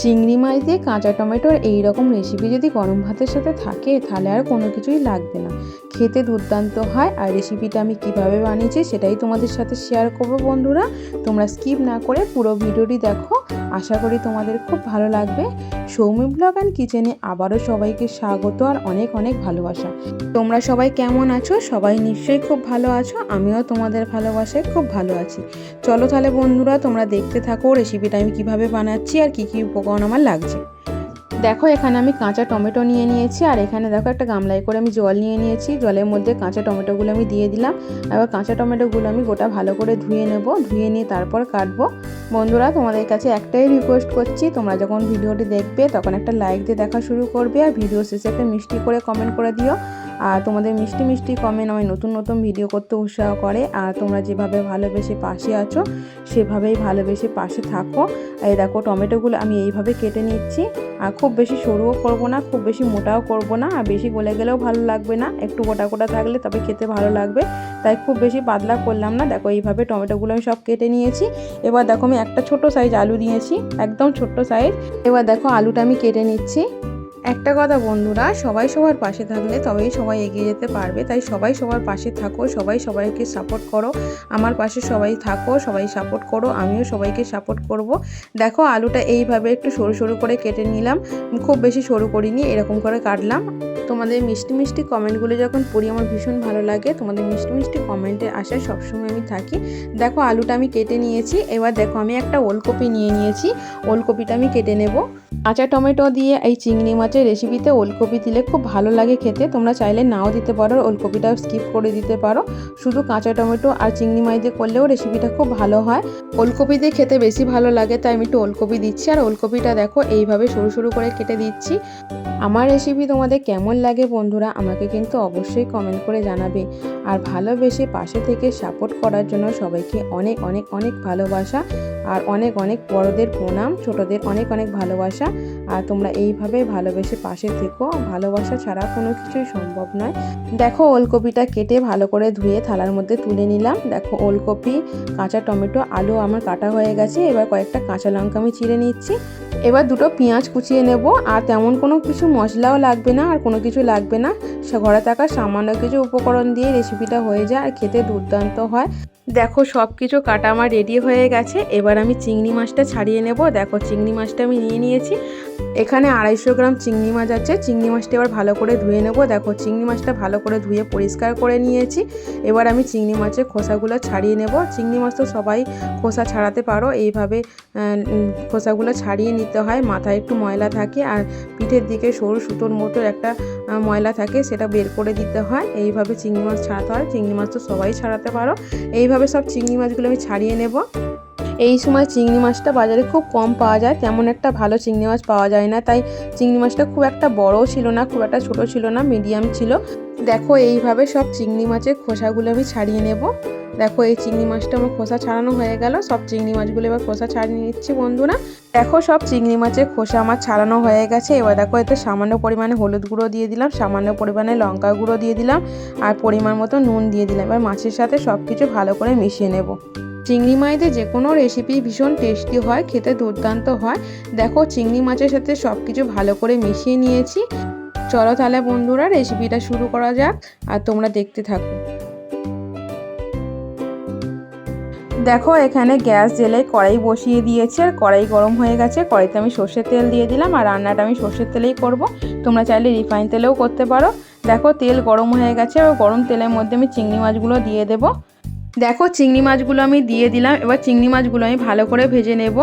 চিংড়ি মাছ দিয়ে কাঁচা টমেটোর এইরকম রেসিপি যদি গরম ভাতের সাথে থাকে তাহলে আর কোনো কিছুই লাগবে না। খেতে দুর্দান্ত হয়। আর রেসিপিটা আমি কিভাবে বানিয়েছি সেটাই তোমাদের সাথে শেয়ার করব বন্ধুরা। তোমরা স্কিপ না করে পুরো ভিডিওটি দেখো, আশা করি তোমাদের খুব ভালো লাগবে। সৌমি ব্লগ অ্যান্ড কিচেনে আবারও সবাইকে স্বাগত আর অনেক অনেক ভালোবাসা। তোমরা সবাই কেমন আছো? সবাই নিশ্চয়ই খুব ভালো আছো। আমিও তোমাদের ভালোবাসায় খুব ভালো আছি। চলো তাহলে বন্ধুরা তোমরা দেখতে থাকো রেসিপিটা আমি কিভাবে বানাচ্ছি আর কি কি উপকরণ আমার লাগছে। দেখো এখানে আমি কাঁচা টমেটো নিয়ে নিয়েছি, আর এখানে দেখো একটা গামলায় করে আমি জল নিয়ে নিয়েছি। জলের মধ্যে কাঁচা টমেটোগুলো আমি দিয়ে দিলাম। এবার কাঁচা টমেটোগুলো আমি গোটা ভালো করে ধুয়ে নেব, ধুয়ে নিয়ে তারপর কাটবো। বন্ধুরা তোমাদের কাছে একটাই রিকোয়েস্ট করছি, তোমরা যখন ভিডিওটি দেখবে তখন একটা লাইক দিয়ে দেখা শুরু করবে, আর ভিডিও শেষে একটা মিষ্টি করে কমেন্ট করে দিও। আর তোমাদের মিষ্টি মিষ্টি কমেন্ট আমায় নতুন নতুন ভিডিও করতে উৎসাহ করে। আর তোমরা যেভাবে ভালোবেসে পাশে আছো সেভাবেই ভালোবেসে পাশে থাকো। এই দেখো টমেটোগুলো আমি এইভাবে কেটে নিচ্ছি। আর খুব বেশি সরুও করব না, খুব বেশি মোটাও করব না, আর বেশি গলে গেলেও ভালো লাগবে না। একটু গোটা গোটা থাকলে তবে খেতে ভালো লাগবে, তাই খুব বেশি পাতলা করলাম না। দেখো এইভাবে টমেটোগুলো আমি সব কেটে নিয়েছি। এবার দেখো আমি একটা ছোট সাইজ আলু নিয়েছি, একদম ছোট্ট সাইজ। এবার দেখো আলুটা আমি কেটে নিচ্ছি। একটা কথা বন্ধুরা, সবাই সবার পাশে থাকলে তবেই সবাই এগিয়ে যেতে পারবে, তাই সবাই সবার পাশে থাকো, সবাই সবাইকে সাপোর্ট করো। আমার পাশে সবাই থাকো, সবাই সাপোর্ট করো, আমিও সবাইকে সাপোর্ট করব। দেখো আলুটা এইভাবে একটু সরু সরু করে কেটে নিলাম, খুব বেশি সরু করিনি, এরকম করে কাটলাম। তোমাদের মিষ্টি মিষ্টি কমেন্টগুলো যখন পড়ি আমার ভীষণ ভালো লাগে। তোমাদের মিষ্টি মিষ্টি কমেন্টের আশায় সবসময় আমি থাকি। দেখো আলুটা আমি কেটে নিয়েছি। এবার দেখো আমি একটা ওলকপি নিয়ে নিয়েছি, ওলকপিটা আমি কেটে নেব। কাঁচা টমেটো দিয়ে এই চিংড়ি মাছের রেসিপিতে ওলকপি দিলে খুব ভালো লাগে খেতে। তোমরা চাইলে নাও দিতে পারো, ওলকপিটাও স্কিপ করে দিতে পারো। শুধু কাঁচা টমেটো আর চিংড়ি মাছ দিয়ে করলেও রেসিপিটা খুব ভালো হয়। ওলকপি দিয়ে খেতে বেশি ভালো লাগে, তাই আমি একটু ওলকপি দিচ্ছি। আর ওলকপিটা দেখো এইভাবে সরু সরু করে কেটে দিচ্ছি। আমার রেসিপি তোমাদের কেমন লাগে বন্ধুরা আমাকে কিন্তু অবশ্যই কমেন্ট করে জানাবে। আর ভালোবেসে পাশে থেকে সাপোর্ট করার জন্য সবাইকে অনেক অনেক অনেক ভালোবাসা। আর অনেক অনেক বড়দের প্রণাম, ছোটদের অনেক অনেক ভালোবাসা। আর তোমরা এইভাবে ভালোবেসে পাশে থেকো, ভালোবাসা ছাড়া কোনো কিছুই সম্ভব নয়। দেখো ওলকপিটা কেটে ভালো করে ধুয়ে থালার মধ্যে তুলে নিলাম। দেখো ওলকপি, কাঁচা টমেটো, আলু আমার কাটা হয়ে গেছে। এবার কয়েকটা কাঁচা লঙ্কা আমি চিড়ে নিচ্ছি। এবার দুটো পেঁয়াজ কুচিয়ে নেব। আর তেমন কোনো কিছু মশলাও লাগবে না, আর কোনো কিছু লাগবে না। ঘরে থাকা সামান্য কিছু উপকরণ দিয়ে রেসিপিটা হয়ে যায় আর খেতে দুর্দান্ত হয়। দেখো সব কিছু কাটা আমার রেডি হয়ে গেছে। এবার আমি চিংড়ি মাছটা ছাড়িয়ে নেব। দেখো চিংড়ি মাছটা আমি নিয়ে নিয়েছি। এখানে 250 গ্রাম চিংড়ি মাছ আছে। চিংড়ি মাছটা এবার ভালো করে ধুয়ে নেব। দেখো চিংড়ি মাছটা ভালো করে ধুয়ে পরিষ্কার করে নিয়েছি। এবার আমি চিংড়ি মাছের খোসাগুলো ছাড়িয়ে নেব। চিংড়ি মাছ তো সবাই খোসা ছাড়াতে পারো, এইভাবে খোসাগুলো ছাড়িয়ে নিতে হয়। মাথায় একটু ময়লা থাকে আর পিঠের দিকে সরু সুতোর মতো একটা ময়লা থাকে, সেটা বের করে দিতে হয়। এইভাবে চিংড়ি মাছ ছাড়াতে হয়। চিংড়ি মাছ তো সবাই ছাড়াতে পারো। এইভাবে সব চিংড়ি মাছগুলো আমি ছাড়িয়ে নেব। এই সময় চিংড়ি মাছটা বাজারে খুব কম পাওয়া যায়, তেমন একটা ভালো চিংড়ি মাছ পাওয়া যায় না, তাই চিংড়ি মাছটা খুব একটা বড়ও ছিল না, খুব একটা ছোটো ছিল না, মিডিয়াম ছিল। দেখো এইভাবে সব চিংড়ি মাছের খোসাগুলো আমি ছাড়িয়ে নেব। দেখো এই চিংড়ি মাছটা আমার খোসা ছাড়ানো হয়ে গেল। সব চিংড়ি মাছগুলো এবার খোসা ছাড়িয়ে নিচ্ছি বন্ধুরা। দেখো সব চিংড়ি মাছের খোসা আমার ছাড়ানো হয়ে গেছে। এবার দেখো এতে সামান্য পরিমাণে হলুদ গুঁড়ো দিয়ে দিলাম, সামান্য পরিমাণে লঙ্কা গুঁড়ো দিয়ে দিলাম, আর পরিমাণ মতো নুন দিয়ে দিলাম। এবার মাছের সাথে সব কিছু ভালো করে মিশিয়ে নেব। চিংড়ি মাছ দিয়ে যে কোনো রেসিপি ভীষণ টেস্টি হয়, খেতে দুর্দান্ত হয়। দেখো চিংড়ি মাছের সাথে সব কিছু ভালো করে মিশিয়ে নিয়েছি। চলো তাহলে বন্ধুরা রেসিপিটা শুরু করা যাক, আর তোমরা দেখতে থাকো। দেখো এখানে গ্যাস জ্বেলে কড়াই বসিয়ে দিয়েছে, আর কড়াই গরম হয়ে গেছে। কড়াইতে আমি সর্ষের তেল দিয়ে দিলাম, আর রান্নাটা আমি সর্ষের তেলেই করব। তোমরা চাইলে রিফাইন তেলেও করতে পারো। দেখো তেল গরম হয়ে গেছে, আর গরম তেলের মধ্যে আমি চিংড়ি মাছগুলো দিয়ে দেবো। দেখো চিংড়ি মাছগুলো আমি দিয়ে দিলাম। এবার চিংড়ি মাছগুলো আমি ভালো করে ভেজে নেব।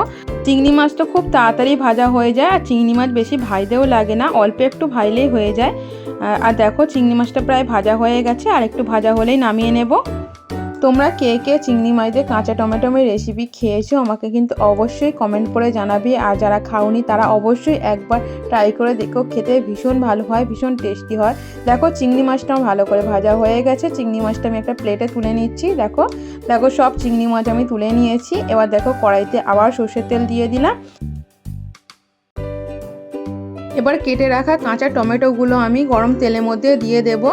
চিংড়ি মাছ তো খুব তাড়াতাড়ি ভাজা হয়ে যায়, আর চিংড়ি মাছ বেশি ভাজতেও লাগে না, অল্প একটু ভাজলেই হয়ে যায়। আর দেখো চিংড়ি মাছটা প্রায় ভাজা হয়ে গেছে, আর একটু ভাজা হলেই নামিয়ে নেব। তোমরা কে কে চিংড়ি মাছ দিয়ে কাঁচা টমেটোর রেসিপি খেয়েছো আমাকে কিন্তু অবশ্যই কমেন্ট করে জানাবে। আর যারা খাওনি তারা অবশ্যই একবার ট্রাই করে দেখো, খেতে ভীষণ ভালো হয়, ভীষণ টেস্টি হয়। দেখো চিংড়ি মাছটাও ভালো করে ভাজা হয়ে গেছে। চিংড়ি মাছটা আমি একটা প্লেটে তুলে নিচ্ছি। দেখো দেখো সব চিংড়ি মাছ আমি তুলে নিয়েছি। এবার দেখো কড়াইতে আবার সর্ষের তেল দিয়ে দিলাম। এবার কেটে রাখা কাঁচা টমেটোগুলো আমি গরম তেলের মধ্যে দিয়ে দেব।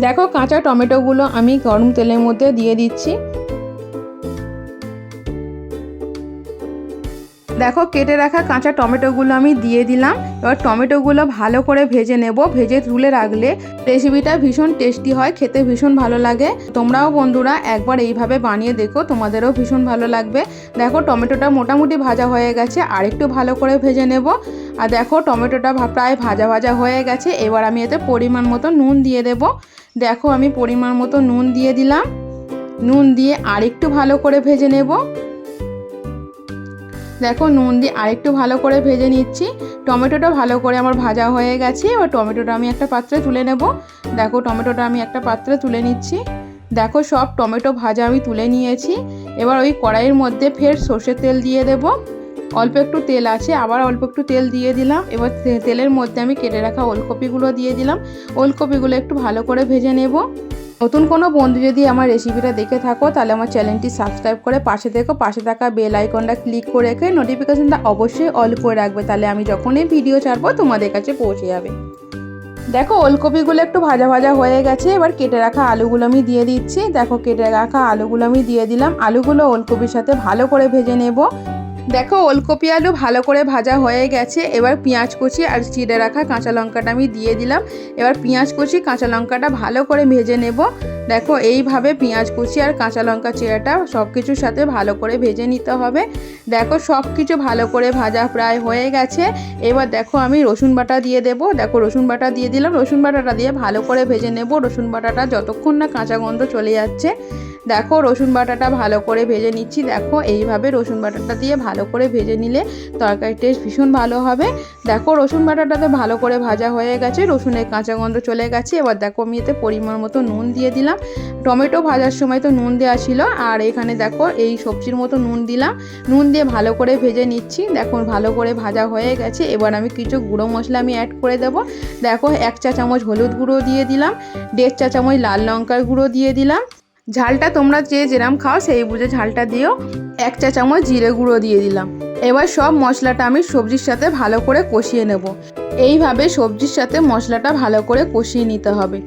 দেখো কাঁচা টমেটোগুলো আমি গরম তেলের মধ্যে দিয়ে দিচ্ছি। দেখো কেটে রাখা কাঁচা টমেটোগুলো আমি দিয়ে দিলাম। এবার টমেটোগুলো ভালো করে ভেজে নেব। ভেজে তুলে রাখলে রেসিপিটা ভীষণ টেস্টি হয়, খেতে ভীষণ ভালো লাগে। তোমরাও বন্ধুরা একবার এইভাবে বানিয়ে দেখো, তোমাদেরও ভীষণ ভালো লাগবে। দেখো টমেটোটা মোটামুটি ভাজা হয়ে গেছে, আর একটু ভালো করে ভেজে নেব। আর দেখো টমেটোটা প্রায় ভাজা ভাজা হয়ে গেছে। এবার আমি এতে পরিমাণ মতো নুন দিয়ে দেব। দেখো আমি পরিমাণ মতো নুন দিয়ে দিলাম। নুন দিয়ে আরেকটু ভালো করে ভেজে নেব। দেখো নুন দিয়ে আরেকটু ভালো করে ভেজে নিচ্ছি। টমেটোটা ভালো করে আমার ভাজা হয়ে গেছে। এবার টমেটোটা আমি একটা পাত্রে তুলে নেব। দেখো টমেটোটা আমি একটা পাত্রে তুলে নিচ্ছি। দেখো সব টমেটো ভাজা আমি তুলে নিয়েছি। এবার ওই কড়াইয়ের মধ্যে ফের সর্ষের তেল দিয়ে দেব। অল্প একটু তেল আছে, আবার অল্প একটু তেল দিয়ে দিলাম। এবার তেলের মধ্যে আমি কেটে রাখা ওলকপিগুলো দিয়ে দিলাম। ওলকপিগুলো একটু ভালো করে ভেজে নেব। নতুন কোনো বন্ধু যদি আমার রেসিপিটা দেখে থাকো তাহলে আমার চ্যানেলটি সাবস্ক্রাইব করে পাশে দেখো, পাশে থাকা বেল আইকনটা ক্লিক করে রেখে নোটিফিকেশনটা অবশ্যই অল করে রাখবে, তাহলে আমি যখনই ভিডিও ছাড়বো তোমাদের কাছে পৌঁছে যাবে। দেখো ওলকপিগুলো একটু ভাজা ভাজা হয়ে গেছে। এবার কেটে রাখা আলুগুলো আমি দিয়ে দিচ্ছি। দেখো কেটে রাখা আলুগুলো আমি দিয়ে দিলাম। আলুগুলো ওলকপির সাথে ভালো করে ভেজে নেব। দেখো ওলকপি আলু ভালো করে ভাজা হয়ে গেছে। এবার পেঁয়াজ কুচি আর চিড়ে রাখা কাঁচা লঙ্কাটা আমি দিয়ে দিলাম। এবার পেঁয়াজ কুচি কাঁচা লঙ্কাটা ভালো করে ভেজে নেব। দেখো এইভাবে পেঁয়াজ কুচি আর কাঁচা লঙ্কা চিড়াটা সব কিছুর সাথে ভালো করে ভেজে নিতে হবে। দেখো সব কিছু ভালো করে ভাজা প্রায় হয়ে গেছে। এবার দেখো আমি রসুন বাটা দিয়ে দেব। দেখো রসুন বাটা দিয়ে দিলাম। রসুন বাটাটা দিয়ে ভালো করে ভেজে নেব। রসুন বাটাটা যতক্ষণ না কাঁচা গন্ধ চলে যাচ্ছে। দেখো রসুন বাটাটা ভালো করে ভেজে নিচ্ছি। দেখো এইভাবে রসুন বাটাটা দিয়ে ভালো করে ভেজে নিলে তরকারির টেস্ট ভীষণ ভালো হবে। দেখো রসুন বাটাটাতে ভালো করে ভাজা হয়ে গেছে, রসুনের কাঁচা গন্ধ চলে গেছে। এবার দেখো আমি এতে পরিমাণ মতো নুন দিয়ে দিলাম। টমেটো ভাজার সময় তো নুন দেওয়া ছিল, আর এখানে দেখো এই সবজির মতো নুন দিলাম। নুন দিয়ে ভালো করে ভেজে নিচ্ছি। দেখো ভালো করে ভাজা হয়ে গেছে। এবার আমি কিছু গুঁড়ো মশলা আমি অ্যাড করে দেব। দেখো 1 চা চামচ হলুদ গুঁড়ো দিয়ে দিলাম। 1.5 চা চামচ লাল লঙ্কার গুঁড়ো দিয়ে দিলাম। ঝালটা তোমরা যে যেরকম খাও সেই বুঝে ঝালটা দিও। 1 চা চামচ জিরে গুঁড়ো দিয়ে দিলাম। এবার সব মশলাটা আমি সবজির সাথে ভালো করে কষিয়ে নেব। এইভাবে সবজির সাথে মশলাটা ভালো করে কষিয়ে নিতে হবে।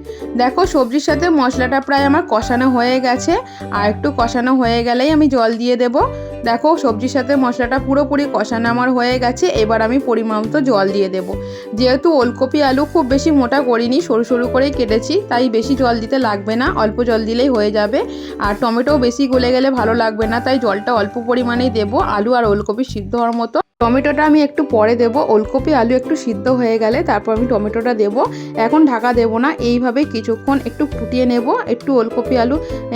দেখো সবজির সাথে মশলাটা প্রায় আমার কষানো হয়ে গেছে, আর একটু কষানো হয়ে গেলেই আমি জল দিয়ে দেব। দেখো সবজির সাথে মশলাটা পুরোপুরি কষানো আমার হয়ে গেছে। এবার আমি পরিমাণ মতো জল দিয়ে দেব। যেহেতু ওলকপি আলু খুব বেশি মোটা করিনি, সরু সরু করেই কেটেছি, তাই বেশি জল দিতে লাগবে না, অল্প জল দিলেই হয়ে যাবে। আর টমেটোও বেশি গলে গেলে ভালো লাগবে না, তাই জলটা অল্প পরিমাণেই দেবো আলু আর ওলকপি সিদ্ধ হওয়ার মতো। টমেটোটা আমি একটু পরে দেবো। ওলকপি আলু একটু সিদ্ধ হয়ে গেলে তারপর আমি টমেটোটা দেবো। এখন ঢাকা দেবো না, এইভাবে কিছুক্ষণ একটু ফুটিয়ে নেব। একটু ওলকপি আলু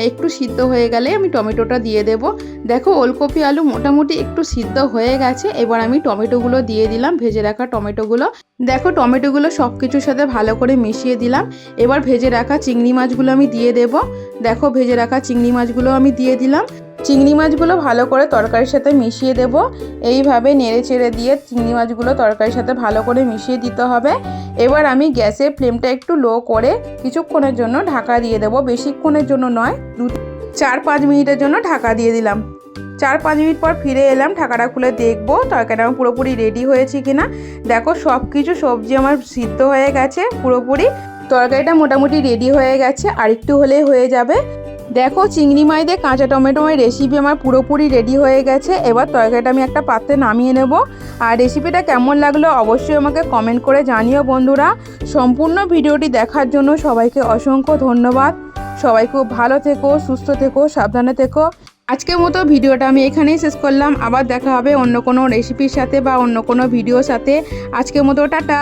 একটু সিদ্ধ হয়ে গেলে আমি টমেটোটা দিয়ে দেব। দেখো ওলকপি আলু মোটামুটি একটু সিদ্ধ হয়ে গেছে। এবার আমি টমেটোগুলো দিয়ে দিলাম, ভেজে রাখা টমেটোগুলো। দেখো টমেটোগুলো সব কিছুর সাথে ভালো করে মিশিয়ে দিলাম। এবার ভেজে রাখা চিংড়ি মাছগুলো আমি দিয়ে দেব। দেখো ভেজে রাখা চিংড়ি মাছগুলো আমি দিয়ে দিলাম। চিংড়ি মাছগুলো ভালো করে তরকারির সাথে মিশিয়ে দেব। এইভাবে নেড়ে চেড়ে দিয়ে চিংড়ি মাছগুলো তরকারির সাথে ভালো করে মিশিয়ে দিতে হবে। এবার আমি গ্যাসের ফ্লেমটা একটু লো করে কিছুক্ষণের জন্য ঢাকা দিয়ে দেব। বেশিক্ষণের জন্য নয়, 4-5 মিনিটের জন্য ঢাকা দিয়ে দিলাম। 4-5 মিনিট পর ফিরে এলাম। ঢাকাটা খুলে দেখবো তরকারিটা আমার পুরোপুরি রেডি হয়েছে কিনা। দেখো সব কিছু সবজি আমার সিদ্ধ হয়ে গেছে পুরোপুরি। তরকারিটা মোটামুটি রেডি হয়ে গেছে, আর একটু হলেই হয়ে যাবে। দেখো চিংড়ি মাছ দিয়ে কাঁচা টমেটোর রেসিপি আমার পুরোপুরি রেডি হয়ে গেছে। এবার তরকারিটা আমি একটা পাত্রে নামিয়ে নেব। আর রেসিপিটা কেমন লাগলো অবশ্যই আমাকে কমেন্ট করে জানিও বন্ধুরা। সম্পূর্ণ ভিডিওটি দেখার জন্য সবাইকে অসংখ্য ধন্যবাদ। সবাই খুব ভালো থেকো, সুস্থ থেকো, সাবধানে থেকো। আজকের মতো ভিডিওটা আমি এখানেই শেষ করলাম। আবার দেখা হবে অন্য কোনো রেসিপির সাথে বা অন্য কোনো ভিডিওর সাথে। আজকের মতো টাটা।